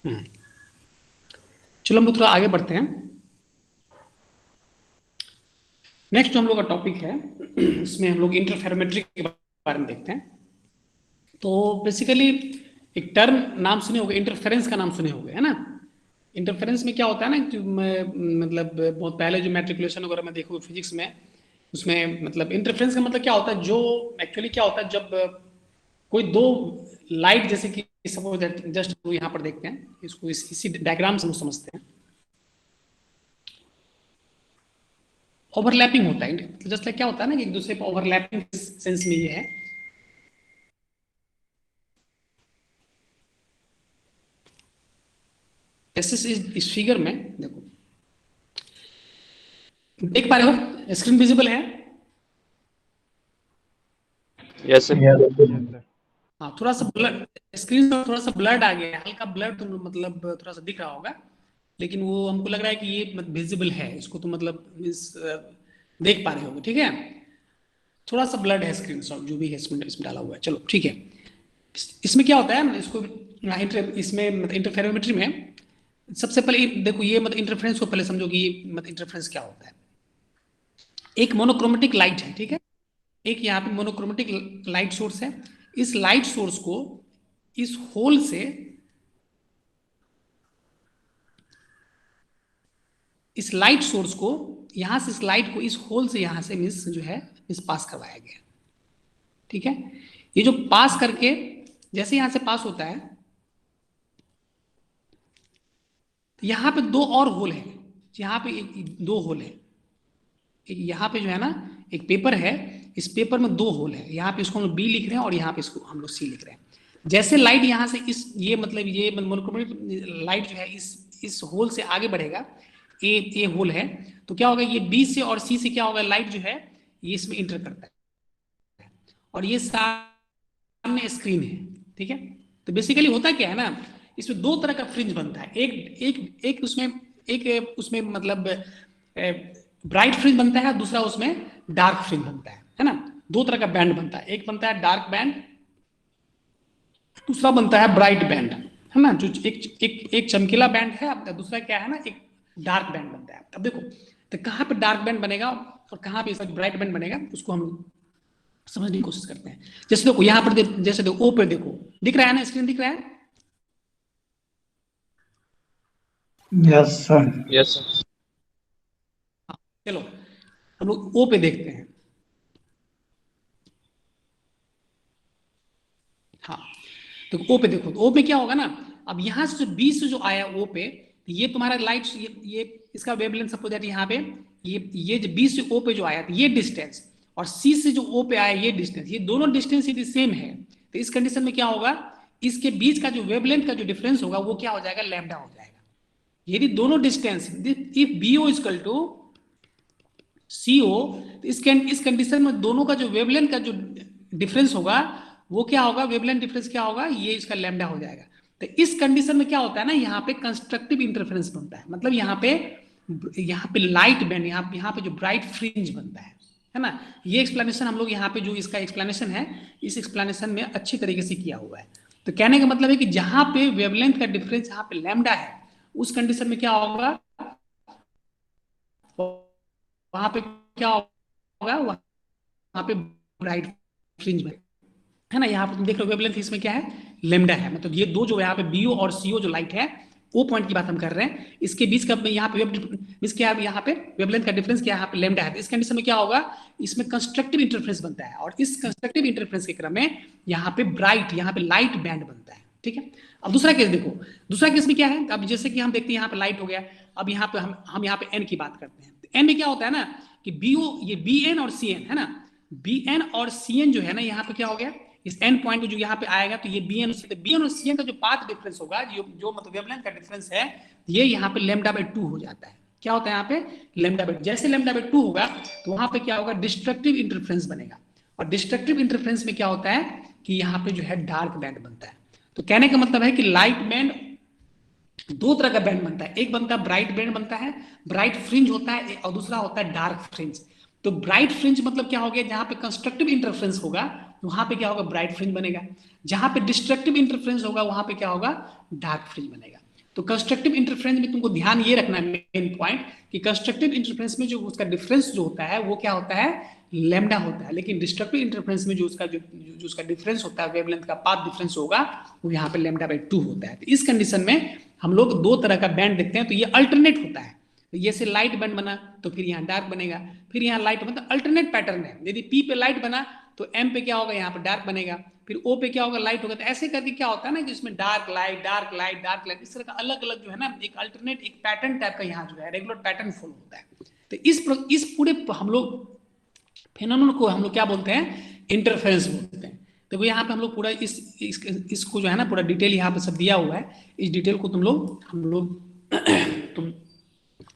हम्म। चलो हम लोग थोड़ा आगे बढ़ते हैं। नेक्स्ट जो हम लोग का टॉपिक है इसमें हम लोग इंटरफेरोमेट्री के बारे में देखते हैं। तो बेसिकली एक टर्म नाम सुने होंगे, इंटरफेरेंस का नाम सुने होंगे, है ना। इंटरफेरेंस में क्या होता है ना, जो मतलब बहुत पहले जो मैट्रिकुलेशन वगैरह में देखो फिजिक्स में, उसमें मतलब इंटरफेरेंस का मतलब क्या होता है, जो एक्चुअली क्या होता है जब कोई दो लाइट, जैसे कि सपोज जस्ट यहाँ पर देखते हैं इसको, इसी डायग्राम से हम समझते हैं। ओवरलैपिंग होता है, जस्ट लाइक क्या होता है ना कि एक दूसरे पर ओवरलैपिंग सेंस में ये है। जैसे इस फिगर में देखो, देख पा रहे हो स्क्रीन विजिबल है। Yes sir. Yes sir. हाँ, थोड़ा सा ब्लड, स्क्रीन पर थोड़ा सा ब्लड आ गया है, हल्का ब्लड तो मतलब थोड़ा सा दिख रहा होगा, लेकिन वो हमको लग रहा है कि ये विजिबल है, इसको तो मतलब मीन्स देख पा रहे होगे, ठीक है। थोड़ा सा ब्लड है स्क्रीन शॉट जो भी है इसमें डाला हुआ है, चलो ठीक है। इसमें क्या होता है इसको, इसमें मतलब इंटरफेरोमेट्री में सबसे पहले देखो, ये मतलब इंटरफेरेंस को पहले समझो कि ये मतलब इंटरफेरेंस क्या होता है। एक मोनोक्रोमेटिक लाइट है, ठीक है। एक यहाँ पे मोनोक्रोमेटिक लाइट सोर्स है। इस लाइट सोर्स को इस होल से, इस लाइट सोर्स को यहां से, इस लाइट को इस होल से यहां से मिस जो है मिस पास करवाया गया, ठीक है। ये जो पास करके जैसे यहां से पास होता है, तो यहां पे दो और होल है, यहां पे दो होल है। एक यहाँ पे जो है ना, एक पेपर है, इस पेपर में दो होल है, यहाँ पे इसको हम लोग बी लिख रहे हैं और यहाँ पे इसको हम लोग सी लिख रहे हैं। जैसे लाइट यहाँ से इस ये मतलब ये मोनोक्रोमेटिक लाइट जो है इस होल से आगे बढ़ेगा, ए होल है, तो क्या होगा, ये बी से और सी से क्या होगा, लाइट जो है ये इसमें इंटर करता है, और ये सामने स्क्रीन है, ठीक है। तो बेसिकली होता क्या है ना, इसमें दो तरह का फ्रिंज बनता है, एक एक एक उसमें मतलब ब्राइट फ्रिंज बनता है, दूसरा उसमें डार्क फ्रिंज बनता है ना। दो तरह का बैंड बनता है, एक बनता है डार्क बैंड, दूसरा बनता है ब्राइट बैंड, है ना। जो एक चमकीला बैंड है, दूसरा क्या है ना, एक डार्क बैंड बनता है। अब देखो, तो कहाँ पे डार्क बैंड बनेगा और कहाँ पे ब्राइट बैंड बनेगा, उसको हम समझने की कोशिश करते हैं। जैसे देखो यहाँ पर जैसे देखो ओ पे देखो, दिख रहा है ना, स्क्रीन दिख रहा है। Yes sir. Yes sir. चलो हम लोग ओ पे देखते हैं। हाँ, तो ओ पे देखो, तो ओ पे क्या होगा ना, अब यहाँ से जो बी से जो आया ओ पे, ये तुम्हारा लाइट, ये इसका वेवलेंथ सपोज दैट यहाँ पे ये जो बी से ओ पे जो आया, तो ये डिस्टेंस, और सी से जो ओ पे आया ये डिस्टेंस, ये दोनों डिस्टेंस यदि सेम है, तो इस कंडीशन में क्या होगा, इसके बीच का जो वेवलेंथ का जो डिफरेंस होगा वो क्या हो जाएगा, लैम्डा हो जाएगा। यदि दोनों distance, if B O is equal to C O, तो इस कंडीशन में दोनों का जो वेवलेंथ का जो डिफरेंस होगा वो क्या होगा, वेवलेंथ डिफरेंस क्या होगा, ये इसका लैम्डा हो जाएगा। तो इस कंडीशन में क्या होता है ना, यहाँ पे कंस्ट्रक्टिव इंटरफेरेंस बनता है, मतलब यहाँ पे लाइट बैंड, यहाँ पे जो ब्राइट फ्रिंज बनता है ना। ये एक्सप्लेनेशन हम लोग यहाँ पे जो इसका एक्सप्लेनेशन है, इस एक्सप्लेनेशन में अच्छी तरीके से किया हुआ है। तो कहने का मतलब है कि जहां पे वेवलेंथ का डिफरेंस यहाँ पे लैम्डा है, उस कंडीशन में क्या होगा, वहां पे क्या होगा, वहां पे ब्राइट फ्रिंज है ना। यहाँ पर तुम देख रहे हो वेवलेंथ इसमें क्या है, लेमडा है, मतलब ये दो जो यहाँ पे बीओ और सीओ जो लाइट है, वो पॉइंट की बात हम कर रहे हैं, इसके बीच का यहाँ पे क्या है, यहाँ पे वेवलेंथ का डिफरेंस क्या है, यहाँ पे लेमडा है। इस कंडीशन में क्या होगा, इसमें कंस्ट्रक्टिव इंटरफेरेंस बनता है, और इस कंस्ट्रक्टिव इंटरफेरेंस के क्रम में यहाँ पे ब्राइट, यहाँ पे लाइट बैंड बनता है, ठीक है। अब दूसरा केस देखो, दूसरा केस में क्या है, अब जैसे कि हम देखते हैं यहाँ पे लाइट हो गया, अब यहाँ पे हम यहाँ पे एन की बात करते हैं, एन में क्या होता है ना कि बीओ, ये बी एन और सी एन है ना, बी एन और सी एन जो है ना, यहाँ पे क्या हो गया, इस एंड पॉइंट जो यहाँ पे आएगा, तो ये बी एन और सी एन का जो पाथ डिफरेंस होगा, जो मतलब वेवलेंथ का डिफरेंस है, ये यहाँ पे लेमडा बाई 2 हो जाता है। क्या होता है यहाँ पे, लेमडा बाई, जैसे लेमडा बाई 2 होगा तो वहां पे क्या होगा, डिस्ट्रक्टिव इंटरफ्रेंस बनेगा, और डिस्ट्रक्टिव इंटरफ्रेंस में क्या होता है कि यहाँ पे जो है डार्क बैंड बनता है। तो कहने का मतलब है कि लाइट बैंड दो तरह का बैंड बनता है, एक बनता है ब्राइट बैंड बनता है, ब्राइट फ्रिंज होता है, और दूसरा होता है डार्क फ्रिंज। तो ब्राइट फ्रिंज मतलब क्या हो गया, जहां पे कंस्ट्रक्टिव इंटरफ्रेंस होगा वहां पे क्या होगा, ब्राइट फ्रिंज बनेगा, जहां पे डिस्ट्रक्टिव इंटरफ्रेंस होगा वहां पे क्या होगा, डार्क फ्रिंज बनेगा। तो कंस्ट्रक्टिव इंटरफेरेंस में तुमको ध्यान ये रखना है, मेन पॉइंट, कि कंस्ट्रक्टिव इंटरफेरेंस में जो उसका डिफरेंस जो होता है वो क्या होता है, लैम्डा होता है। लेकिन डिस्ट्रक्टिव इंटरफेरेंस में जो उसका डिफरेंस होता है, वेवलेंथ का पाथ डिफरेंस होगा, वो यहाँ पे λ/2 होता है। तो इस कंडीशन में हम लोग दो तरह का बैंड देखते हैं, तो ये अल्टरनेट होता है। तो ये से लाइट बैंड बना तो फिर यहाँ डार्क बनेगा, फिर यहाँ लाइट, मतलब अल्टरनेट पैटर्न है। यदि पी पे लाइट बना तो एम पे क्या होगा, यहाँ पे डार्क बनेगा, फिर ओ पे क्या होगा, लाइट होगा। तो ऐसे करके क्या होता है ना कि इसमें dark light dark light dark light, इस तरह का अलग अलग जो है ना एक अल्टरनेट एक पैटर्न टाइप का यहाँ जो है रेगुलर पैटर्न फॉलो होता है। तो इस पूरे हम लोग फेनोमेनन को हम लोग क्या बोलते हैं, इंटरफेरेंस बोलते हैं। देखो यहाँ पे हम लोग पूरा इसको जो है ना पूरा डिटेल यहाँ पे सब दिया हुआ है। इस डिटेल को हम लोग तुम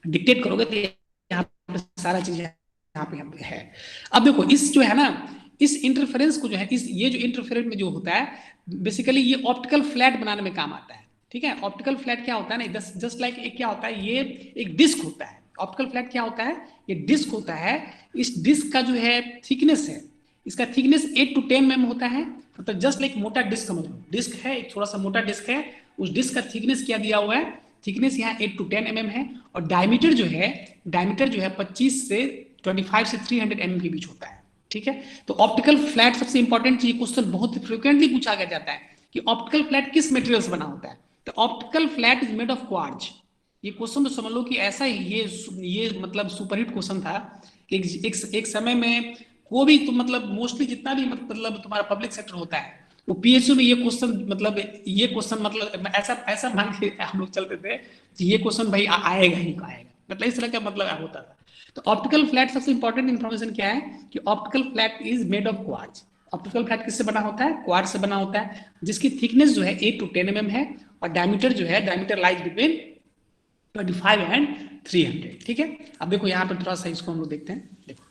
डिक्टेट करोगे तो यहाँ पे सारा चीज यहाँ पे है। अब देखो इस जो है ना इस इंटरफेरेंस को जो है, इस ये जो इंटरफेरेंस में जो होता है, बेसिकली ये ऑप्टिकल फ्लैट बनाने में काम आता है। ठीक है, ऑप्टिकल फ्लैट क्या होता है ना, जस्ट लाइक एक क्या होता है, ये एक डिस्क होता है। ऑप्टिकल फ्लैट क्या होता है, ये डिस्क होता है। इस डिस्क का जो है थिकनेस है, इसका थिकनेस 8 to 10 mm होता है। मतलब जस्ट लाइक मोटा डिस्क समझ लो, डिस्क है एक थोड़ा सा मोटा डिस्क है, उस डिस्क का थिकनेस क्या दिया हुआ है, थिकनेस यहाँ 8 to 10 mm है। और डायमीटर जो है 25 से 25 से 300 mm के बीच होता है। ठीक है, तो ऑप्टिकल फ्लैट सबसे इंपॉर्टेंट चीज, क्वेश्चन बहुत फ्रिक्वेंटली पूछा गया जाता है कि ऑप्टिकल फ्लैट किस मटेरियल से बना होता है। तो optical flat is made of quartz. ये क्वेश्चन तो समझ लो कि ऐसा ही ये मतलब सुपरहिट क्वेश्चन था कि एक समय में वो भी तो मतलब मोस्टली जितना भी मतलब तुम्हारा पब्लिक सेक्टर होता है, वो पीएचयू में ये क्वेश्चन मतलब ऐसा ऐसा मान के हम लोग चलते थे कि ये क्वेश्चन भाई आएगा ही आएगा, मतलब इस तरह का मतलब होता था। तो ऑप्टिकल फ्लैट सबसे इंपॉर्टेंट इन्फॉर्मेशन क्या है कि optical flat is made of quartz. Optical flat किससे बना होता है, क्वार्ट्ज से बना होता है, जिसकी थिकनेस जो है 8 to 10 mm है। और डायमीटर जो है, डायमीटर लाइज बिटवीन 25 and 300। ठीक है, अब देखो यहाँ पे थोड़ा सा इसको हम लोग देखते हैं। देखो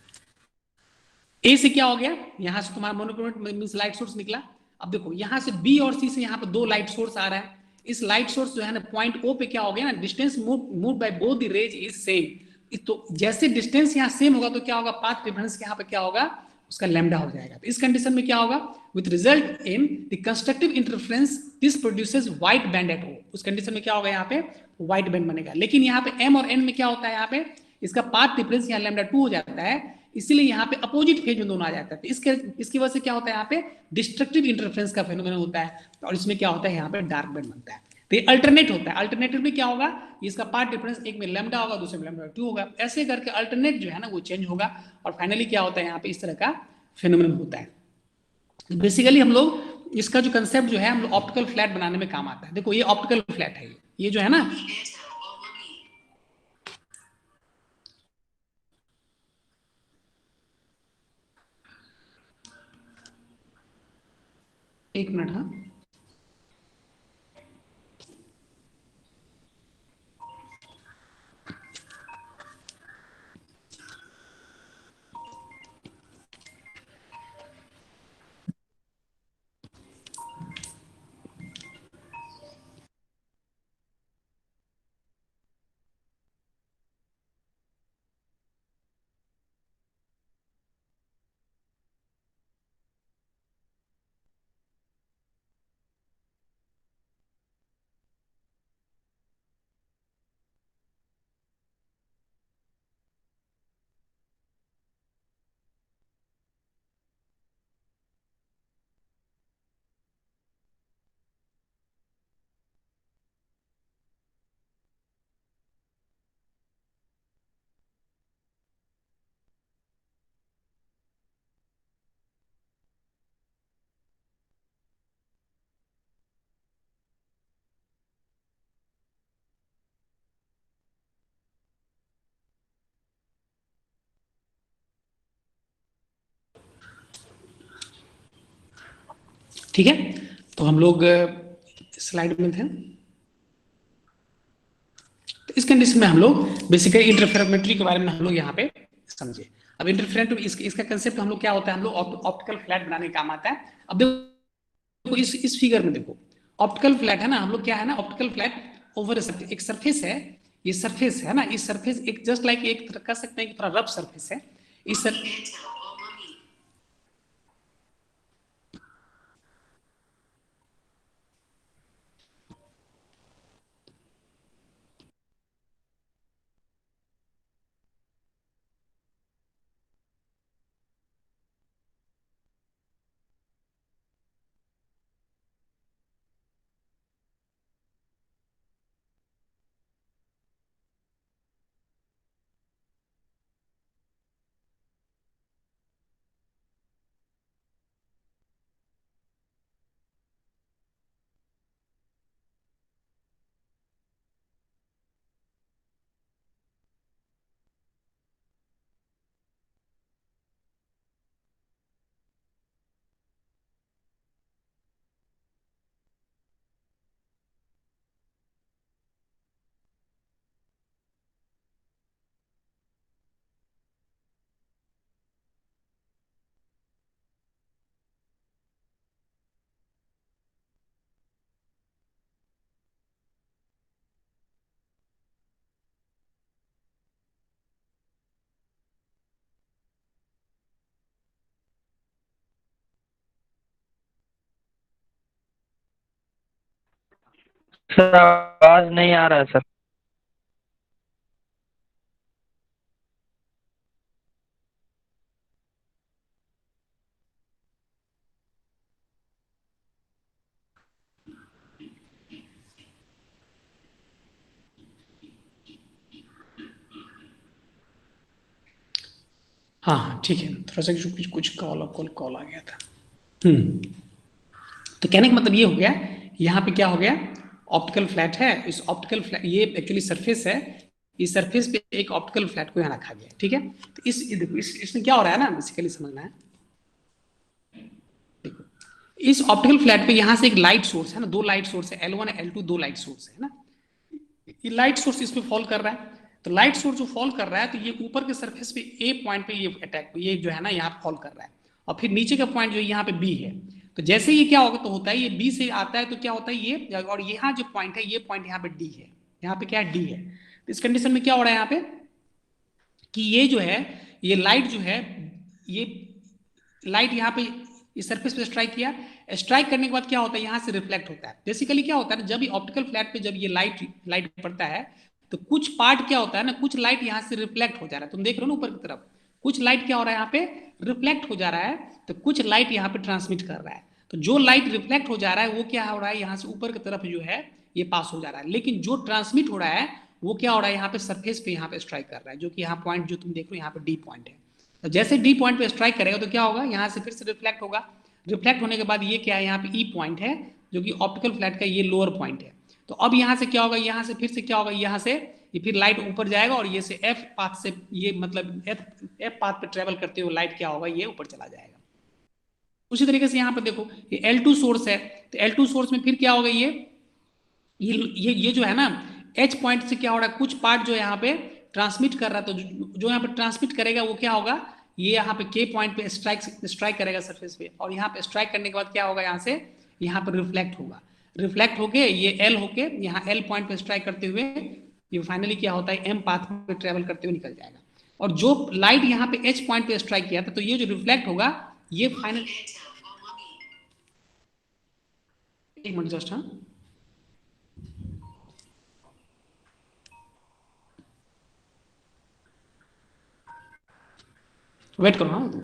ए से क्या हो गया, यहां से तुम्हारा मोनोक्रोमेटिक मींस लाइट सोर्स निकला। अब देखो यहाँ से बी और सी से यहाँ पे दो लाइट सोर्स आ रहा है। इस लाइट सोर्स जो है ना पॉइंट ओ पे क्या हो गया ना, distance move by both the rays is same. तो जैसे डिस्टेंस यहाँ सेम होगा तो क्या होगा, पाथ डिफरेंस यहाँ पे क्या होगा, उसका लैम्डा हो जाएगा। तो इस कंडीशन में क्या होगा, with result in the constructive interference this produces white band at O. उस कंडीशन में क्या होगा, यहाँ पे व्हाइट बैंड बनेगा। लेकिन यहाँ पे एम और एन में क्या होता है, यहाँ पे इसका पाथ डिफरेंस यहाँ λ2 हो जाता है, इसीलिए यहाँ पे अपोजिट फेज में दोनों आ जाता है। तो इसकी वजह से क्या होता है, यहाँ पे डिस्ट्रक्टिव इंटरफेरेंस का फेनोमेनन होता है। और इसमें क्या होता है, यहाँ पे डार्क बैंड बनता है। तो ये अल्टरनेट होता है। अल्टरनेटिव में क्या होगा, इसका पार्ट डिफरेंस एक में लैम्डा होगा, दूसरे में λ2 होगा। ऐसे करके अल्टरनेट जो है ना वो चेंज होगा। और फाइनली क्या होता है, यहाँ पे इस तरह का फेनोमेनन होता है। बेसिकली हम लोग इसका जो कंसेप्ट जो है, हम लोग ऑप्टिकल फ्लैट बनाने में काम आता है। देखो ये ऑप्टिकल फ्लैट है, ये जो है ना, एक मिनट, हाँ ठीक है। तो हम लोग स्लाइड में थे। तो इस कंडीशन में हम लोग बेसिकली इंटरफेरोमेट्री के बारे में हम लोग यहाँ पे समझे। अब इंटरफेरेंट इसका कंसेप्ट हम लोग क्या होता है, हम लोग ऑप्टिकल फ्लैट बनाने का काम आता है। अब देखो इस फिगर में देखो, ऑप्टिकल फ्लैट है ना, हम लोग क्या है ना, ऑप्टिकल फ्लैट ओवर एक सरफेस है। ये सरफेस है ना, इस सरफेस एक जस्ट लाइक एक कह सकते हैं कि थोड़ा रफ सरफेस है। इस सर, सर आवाज नहीं आ रहा है सर। हाँ ठीक है, थोड़ा सा कुछ कुछ कॉल कॉल आ गया था। तो कहने का मतलब ये हो गया, यहाँ पे क्या हो गया, ऑप्टिकल फ्लैट है, इस ऑप्टिकल फ्लैट ये एक्चुअली सरफेस है, इस सरफेस पे एक ऑप्टिकल फ्लैट को यहाँ रखा गया, ठीक है। तो देखो इसमें क्या हो रहा है ना, बेसिकली समझना है। देखो इस ऑप्टिकल फ्लैट पे यहाँ से एक लाइट सोर्स है ना, दो लाइट सोर्स है, L1 L2 दो लाइट सोर्स है ना, ये लाइट सोर्स इस पे फॉल कर रहा है। तो लाइट सोर्स जो फॉल कर रहा है, तो ये ऊपर के सरफेस पे ए पॉइंट पे ये अटैक, ये जो है ना यहाँ फॉल कर रहा है, और फिर नीचे का पॉइंट जो यहाँ पे बी है। तो जैसे ये क्या होगा, तो होता है ये बी से आता है, तो क्या होता है ये, और यहाँ जो पॉइंट है, ये पॉइंट यहाँ पे डी है, यहाँ पे क्या है, डी है। तो इस कंडीशन में क्या हो रहा है यहाँ पे, कि ये जो है, ये लाइट जो है, ये लाइट यहाँ पे इस सरफेस पे स्ट्राइक किया, स्ट्राइक करने के बाद क्या होता है, यहाँ से रिफ्लेक्ट होता है। बेसिकली क्या होता है ना, जब ये ऑप्टिकल फ्लैट पे जब ये लाइट पड़ता है, तो कुछ पार्ट क्या होता है ना, कुछ लाइट यहाँ से रिफ्लेक्ट हो जा रहा है, तुम देख रहे हो ना ऊपर की तरफ, कुछ लाइट क्या हो रहा है यहाँ पे, रिफ्लेक्ट हो जा रहा है, तो कुछ लाइट यहाँ पे ट्रांसमिट कर रहा है। तो जो लाइट रिफ्लेक्ट हो जा रहा है वो क्या हो रहा है, यहाँ से ऊपर की तरफ जो है ये पास हो जा रहा है, लेकिन जो ट्रांसमिट हो रहा है वो क्या हो रहा है, यहाँ पे सरफेस पे यहाँ पे स्ट्राइक कर रहा है, जो कि यहाँ पॉइंट जो तुम देख रहे हो यहाँ पे डी पॉइंट है। तो जैसे डी पॉइंट पे स्ट्राइक करेगा तो क्या होगा, यहाँ से फिर से रिफ्लेक्ट होगा, रिफ्लेक्ट होने के बाद ये क्या है, यहाँ पे ई पॉइंट है, जो कि ऑप्टिकल फ्लैट का ये लोअर पॉइंट है। तो अब यहाँ से क्या होगा, यहाँ से फिर से क्या होगा, यहाँ से ये फिर लाइट ऊपर जाएगा, और ये से एफ पाथ से, ये मतलब एफ पाथ पे ट्रेवल करते हुए लाइट क्या होगा, ये ऊपर चला जाएगा। उसी तरीके से यहाँ पे देखो ये L2 सोर्स है, तो L2 सोर्स में फिर क्या होगा, ये जो है ना, एच पॉइंट से क्या हो रहा है, कुछ पार्ट जो यहाँ पे ट्रांसमिट कर रहा है, तो जो यहाँ पे ट्रांसमिट करेगा वो क्या होगा, ये यहाँ पे के पॉइंट पे स्ट्राइक करेगा सरफेस पे, और यहाँ पे स्ट्राइक करने के बाद क्या होगा, यहाँ से यहाँ पर रिफ्लेक्ट होगा, रिफ्लेक्ट होके ये एल होके यहाँ एल पॉइंट पे स्ट्राइक करते हुए ये फाइनली क्या होता है, एम पाथ पे ट्रेवल करते हुए निकल जाएगा। और जो लाइट यहाँ पे एच पॉइंट पे स्ट्राइक किया था, तो ये जो रिफ्लेक्ट होगा ये फाइनल, एक मिनट जस्ट, हाँ वेट करो, हाँ।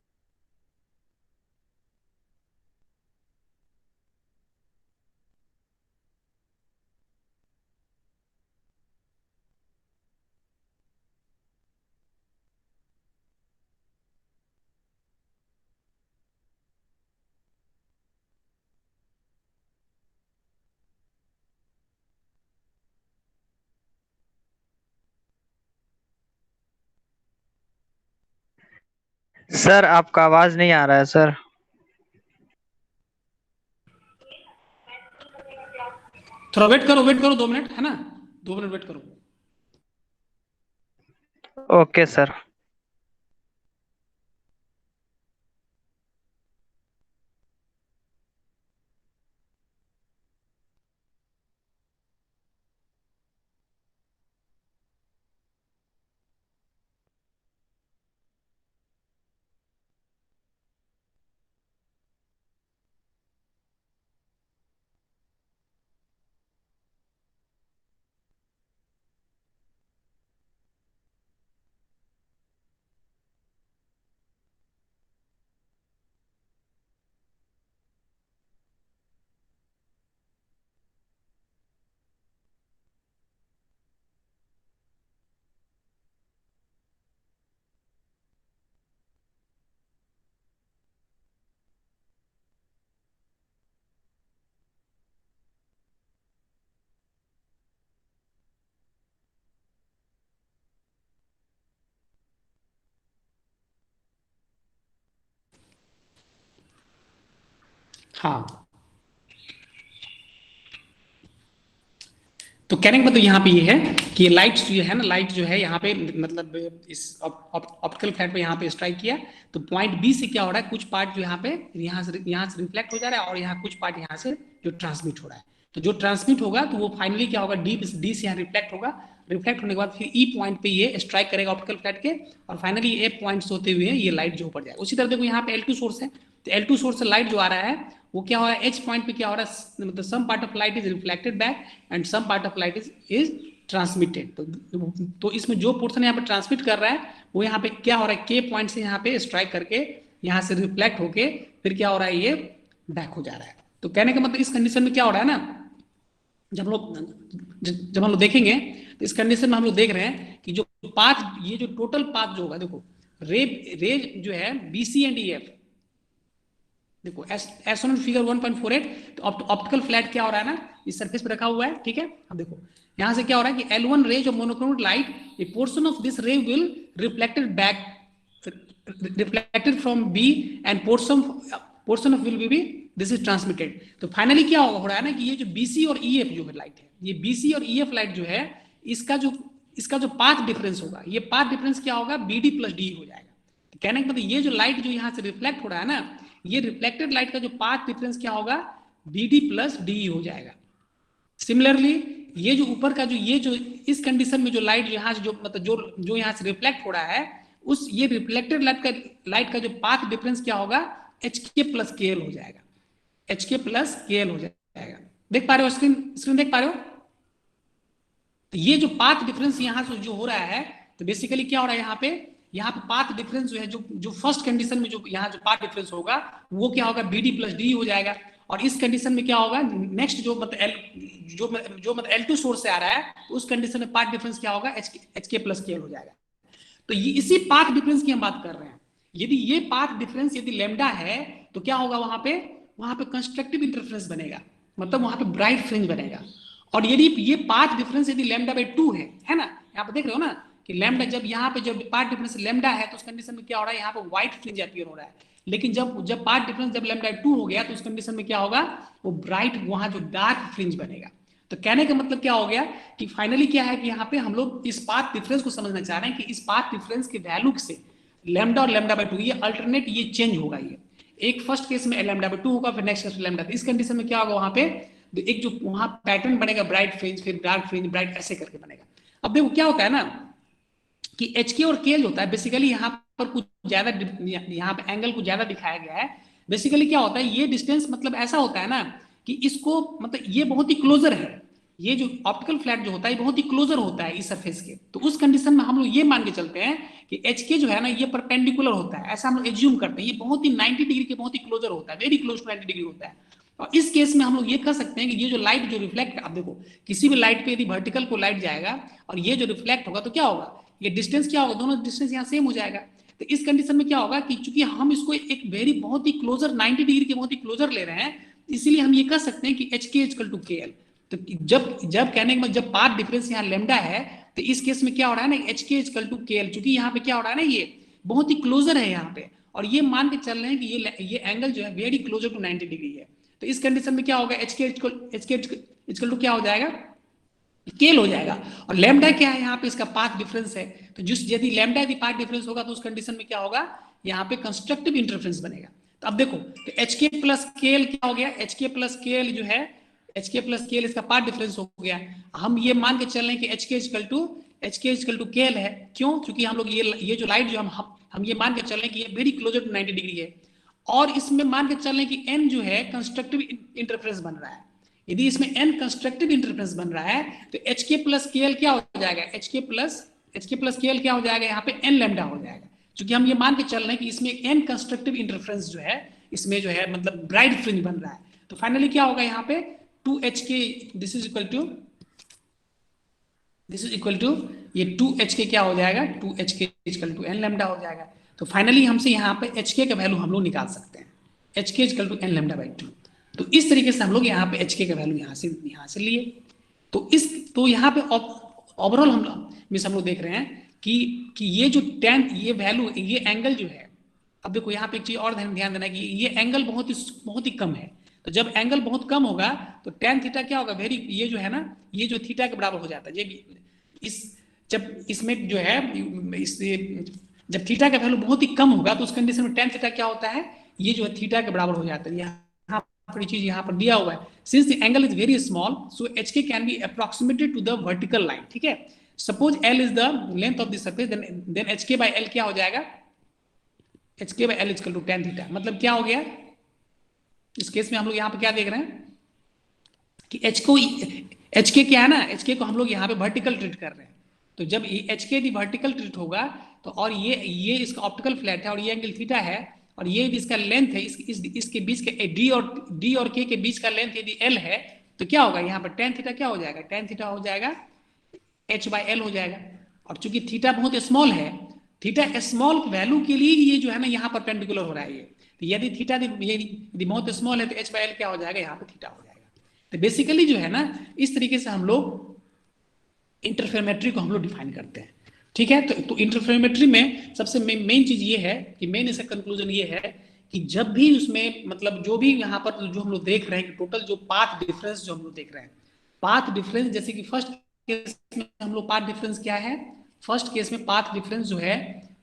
सर आपका आवाज नहीं आ रहा है सर। थोड़ा वेट करो 2 मिनट, है ना, 2 मिनट वेट करो। Okay sir. हाँ, तो कहने का मतलब यहाँ पे ये है कि लाइट जो है ना, लाइट जो है यहाँ पे मतलब इस ऑप्टिकल फ्लैट पे यहाँ पे स्ट्राइक किया, तो पॉइंट बी से क्या हो रहा है, कुछ पार्ट जो यहाँ से रिफ्लेक्ट हो जा रहा है, और यहाँ कुछ पार्ट यहाँ से जो ट्रांसमिट हो रहा है। तो जो ट्रांसमिट होगा तो वो फाइनली क्या होगा, डी से यहाँ रिफ्लेक्ट होगा, रिफ्लेक्ट होने के बाद फिर ई पॉइंट पे ये स्ट्राइक करेगा ऑप्टिकल फ्लैट के, और फाइनली ए पॉइंट्स होते हुए ये लाइट जो ऊपर जाएगा। उसी तरह देखो यहाँ पे L2 सोर्स है, तो L2 सोर्स से लाइट जो आ रहा है वो क्या हो रहा है, एच पॉइंट पे क्या हो रहा है, मतलब some part of light is reflected back and some part of light is transmitted. तो इसमें जो पोर्शन यहाँ पे ट्रांसमिट कर रहा है वो यहाँ पे क्या हो रहा है, के पॉइंट से यहाँ पे स्ट्राइक करके यहाँ से रिफ्लेक्ट होके फिर क्या हो रहा है, ये बैक हो जा रहा है। तो कहने का मतलब इस कंडीशन में क्या हो रहा है ना, जब हम लोग देखेंगे तो इस कंडीशन में हम लोग देख रहे हैं कि जो पाथ, ये जो टोटल पाथ जो होगा, देखो रे जो है बीसी एंड ईएफ, देखो एस ऑन फिगर 1.48, तो ऑप्टिकल फ्लैट क्या हो रहा है ना, इस सरफेस पे रखा हुआ है, ठीक है। अब देखो यहां से क्या हो रहा है कि L1 rays of monochromatic light, a portion of this ray will reflected back, reflected from B and portion of will be this is transmitted. तो फाइनली क्या हो रहा है ना कि ये जो बीसी और ईएफ जो है लाइट है, ये बीसी और ईएफ लाइट जो है, इसका जो पाथ डिफरेंस होगा, ये पाथ डिफरेंस क्या होगा, बीडी प्लस डी हो जाएगा। तो कहने का मतलब ये जो लाइट जो यहाँ से रिफ्लेक्ट हो रहा है ना, ये रिफ्लेक्टेड लाइट का जो पाथ डिफरेंस क्या होगा, बीडी प्लस डी हो जाएगा। सिमिलरली ये जो ऊपर का जो ये जो इस कंडीशन में जो लाइट यहाँ से जो मतलब जो यहाँ से रिफ्लेक्ट हो रहा है, उस ये रिफ्लेक्टेड लाइट का जो पाथ डिफरेंस क्या होगा, एच के प्लस के एल हो जाएगा, एच के प्लस के एल हो जाएगा। देख पा रहे हो, स्क्रीन देख पा रहे हो। तो ये जो पाथ डिफरेंस यहाँ से जो हो रहा है, तो बेसिकली क्या हो रहा है यहाँ पे पाथ डिफरेंस जो है, जो फर्स्ट कंडीशन में जो यहाँ जो पाथ डिफरेंस होगा वो क्या होगा, बी डी प्लस डी हो जाएगा। और इस कंडीशन में क्या होगा, नेक्स्ट जो मतलब L2 सोर्स से आ रहा है, तो उस कंडीशन में पाथ डिफरेंस क्या होगा, एच के प्लस के एल हो जाएगा। तो ये इसी पाथ डिफरेंस की हम बात कर रहे हैं। यदि ये पाथ डिफरेंस यदि लैम्डा है तो क्या होगा, वहां पे कंस्ट्रक्टिव इंटरफेरेंस बनेगा, मतलब वहां पे ब्राइट फ्रिंज बनेगा। और यदि ये पाथ डिफरेंस यदि लैम्डा बाई 2 है ना, यहाँ पे देख रहे हो ना कि लैम्डा, जब यहाँ पे जब पाथ डिफरेंस लैम्डा है तो उस कंडीशन में क्या हो रहा है, यहाँ पे व्हाइट फ्रिंज अपीयर हो रहा है। लेकिन जब पाथ डिफरेंस जब लैम्डा 2 हो गया तो उस कंडीशन में क्या होगा, वो ब्राइट वहां जो डार्क फ्रिंज बनेगा। तो कहने का मतलब क्या हो गया कि फाइनली क्या है कि यहाँ पे हम लोग इस पाथ डिफरेंस को समझना चाह रहे हैं कि इस पाथ डिफरेंस के वैल्यू से लैम्डा और लैम्डा बाई 2 ये अल्टरनेट ये चेंज होगा। ये एक फर्स्ट केस में लैम्डा बाई 2 होगा, फिर नेक्स्ट केस में लैम्डा। इस कंडीशन में क्या होगा, वहां पे एक जो वहां पैटर्न बनेगा, ब्राइट फ्रिंज, फिर डार्क फ्रिंज, ब्राइट, ऐसे करके बनेगा। अब देखो क्या होता है ना कि एच के और के जो होता है, बेसिकली यहाँ पर कुछ ज्यादा, यहाँ पे एंगल को ज्यादा दिखाया गया है। बेसिकली क्या होता है, ये डिस्टेंस मतलब ऐसा होता है ना कि इसको मतलब ये बहुत ही क्लोजर है, ये जो ऑप्टिकल फ्लैट जो होता है बहुत ही क्लोजर होता है इस सरफेस के। तो उस कंडीशन में हम लोग ये मान के चलते हैं कि एच के जो है ना ये परपेंडिकुलर होता है, ऐसा हम लोग एज्यूम करते हैं। ये बहुत ही 90 डिग्री के बहुत ही क्लोजर होता है, वेरी क्लोज टू 90 डिग्री होता है। और इस केस में हम लोग ये कह सकते हैं कि ये जो लाइट जो रिफ्लेक्ट, आप देखो किसी भी लाइट पे यदि वर्टिकल को लाइट जाएगा और ये जो रिफ्लेक्ट होगा तो क्या होगा, ये डिस्टेंस क्या होगा, दोनों डिस्टेंस यहाँ सेम हो जाएगा। तो इस कंडीशन में क्या होगा कि चूंकि हम इसको एक वेरी बहुत ही क्लोजर 90 डिग्री के बहुत ही क्लोजर ले रहे हैं, इसीलिए हम ये कह सकते हैं कि एच के इक्वल टू के एल। तो जब कहने के बाद जब पाथ डिफरेंस यहाँ लैम्डा है तो इस केस में क्या हो रहा है ना, एच के इक्वल टू के एल, चूंकि यहाँ पे क्या हो रहा है ना ये बहुत ही क्लोजर है यहाँ पे, और ये मान के चल रहे हैं कि ये एंगल जो है वेरी क्लोजर टू 90 डिग्री है। तो इस कंडीशन में क्या होगा, एच के इक्वल टू क्या हो जाएगा, केल हो जाएगा। और लैम्डा क्या है यहाँ पे, इसका पाथ डिफरेंस है। तो जिस यदि लैम्डा यदि पाथ डिफरेंस होगा तो उस कंडीशन में क्या होगा, यहाँ पे कंस्ट्रक्टिव इंटरफेरेंस बनेगा। तो अब देखो तो एच के प्लस के एल क्या हो गया, एच के प्लस के एल जो है, एच के प्लस के एल इसका पाथ डिफरेंस हो गया। हम ये मान के चल रहे हैं कि एच के इक्वल टू के एल है। क्यों, क्योंकि हम लोग ये जो लाइट जो हम ये मान के चल रहे हैं कि ये वेरी क्लोजर टू 90 डिग्री है, और इसमें मान के चल रहे हैं कि एन जो है कंस्ट्रक्टिव इंटरफेरेंस बन रहा है। यदि इसमें n कंस्ट्रक्टिव इंटरफेरेंस बन रहा है तो एच के प्लस के एल क्या हो जाएगा, एच के प्लस के एल क्या हो जाएगा, यहाँ पे n लैम्डा हो जाएगा। क्योंकि हम ये मान के चल रहे हैं कि इसमें n कंस्ट्रक्टिव इंटरफेरेंस जो है इसमें जो है मतलब ब्राइट फ्रिंज बन रहा है। तो फाइनली क्या होगा यहाँ पे 2h this is equal to ये 2h क्या हो जाएगा, 2h equal to n lambda हो जाएगा। तो फाइनली हमसे यहाँ पे h का वैल्यू हम लोग निकाल सकते हैं, h equal to n lambda by 2। तो इस तरीके से हम लोग यहाँ पे एच के का वैल्यू यहाँ से लिए। तो यहाँ पे ओवरऑल हम लोग देख रहे हैं कि ये जो टेन ये वैल्यू ये एंगल जो है, अब देखो यहाँ पे एक चीज और ध्यान देना कि ये एंगल बहुत ही कम है। तो जब एंगल बहुत कम होगा तो टेन थीटा क्या होगा, वेरी ये जो है ना ये जो थीटा के बराबर हो जाता है। ये जब इसमें जो है जब थीटा का वैल्यू बहुत ही कम होगा तो उस कंडीशन में टेन थीटा क्या होता है, ये जो है थीटा के बराबर हो जाता है। चीज यहाँ पर दिया हुआ है, since the angle is very small so h k can be approximated to the vertical line. ठीक है, suppose l is the length of the surface, then h k by l क्या हो जाएगा, h k by l equal to tan theta. मतलब क्या हो गया, इस केस में हम लोग यहाँ पे क्या देख रहे हैं कि एच के क्या है ना, एच के को हम लोग यहाँ पे वर्टिकल ट्रीट कर रहे हैं। तो जब एच के यदि वर्टिकल ट्रीट होगा तो, और ये इसका ऑप्टिकल फ्लैट है और ये एंगल थीटा है और ये इसका लेंथ है, इसके बीच के डी और के बीच का लेंथ यदि एल है तो क्या होगा यहाँ पर टेन थीटा क्या हो जाएगा, टेन थीटा हो जाएगा एच बाई एल हो जाएगा। और चूंकि थीटा बहुत स्मॉल है, थीटा स्मॉल वैल्यू के लिए ये जो है ना यहाँ परपेंडिकुलर हो रहा है ये, तो यदि थीटा यदि बहुत स्मॉल है तो एच बाई एल क्या हो जाएगा, यहाँ पे थीटा हो जाएगा। तो बेसिकली जो है ना इस तरीके से हम लोग इंटरफेरोमेट्री को हम लोग डिफाइन करते हैं। ठीक है, तो इंटरफेरोमेट्री में सबसे मेन चीज ये है कि मेन इसका कंक्लूजन ये है कि जब भी उसमें मतलब जो भी यहाँ पर जो हम लोग देख रहे हैं कि टोटल जो पाथ डिफरेंस जो हम लोग देख रहे हैं, पाथ डिफरेंस जैसे कि फर्स्ट केस में हम लोग पाथ डिफरेंस क्या है, फर्स्ट केस में पाथ डिफरेंस जो है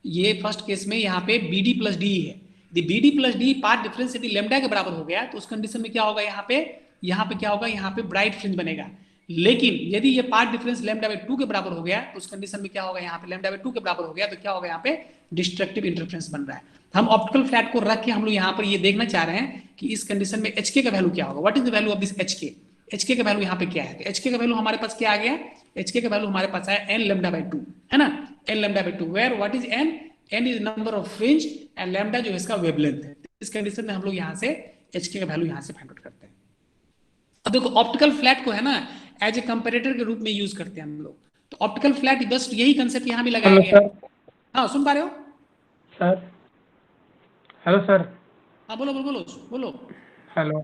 ये फर्स्ट केस में यहाँ पे बी डी प्लस डी है। B D plus D path difference यदि लेमडा के बराबर हो गया तो उस कंडीशन में क्या होगा, यहाँ पे क्या होगा, यहाँ पे ब्राइट फ्रिंज बनेगा। लेकिन यदि ये पाथ डिफरेंस लैम्डा बाय 2 के बराबर हो गया तो उस कंडीशन में क्या होगा, यहाँ पे लैम्डा बाय 2 के बराबर हो गया तो क्या होगा, यहाँ पे डिस्ट्रक्टिव इंटरफेरेंस बन रहा है। हम ऑप्टिकल फ्लैट को रख के हम लोग यहाँ पर ये देखना चाह रहे हैं कि इस कंडीशन में एच के का वैल्यू क्या होगा, what is the value of this H के। एच के का वैल्यू यहाँ पे क्या है, एच के का वैल्यू हमारे पास क्या आ गया, एच के का वैल्यू हमारे पास आया एन लैम्डा बाय 2 है ना, N lambda by 2 where what is N, N is number of fringe and lambda जो इसका वेवलेंथ है। इस कंडीशन में हम लोग यहाँ से एच के का वैल्यू यहाँ से फाइंड आउट करते हैं। अब देखो ऑप्टिकल फ्लैट को है ना एज ए कंपेरेटर के रूप में यूज करते हैं हम लोग, तो ऑप्टिकल फ्लैट बस यही कंसेप्ट यहाँ भी लगाया गया है। हाँ सुन पा रहे हो सर? Hello sir. हाँ बोलो बोलो बोलो बोलो। हेलो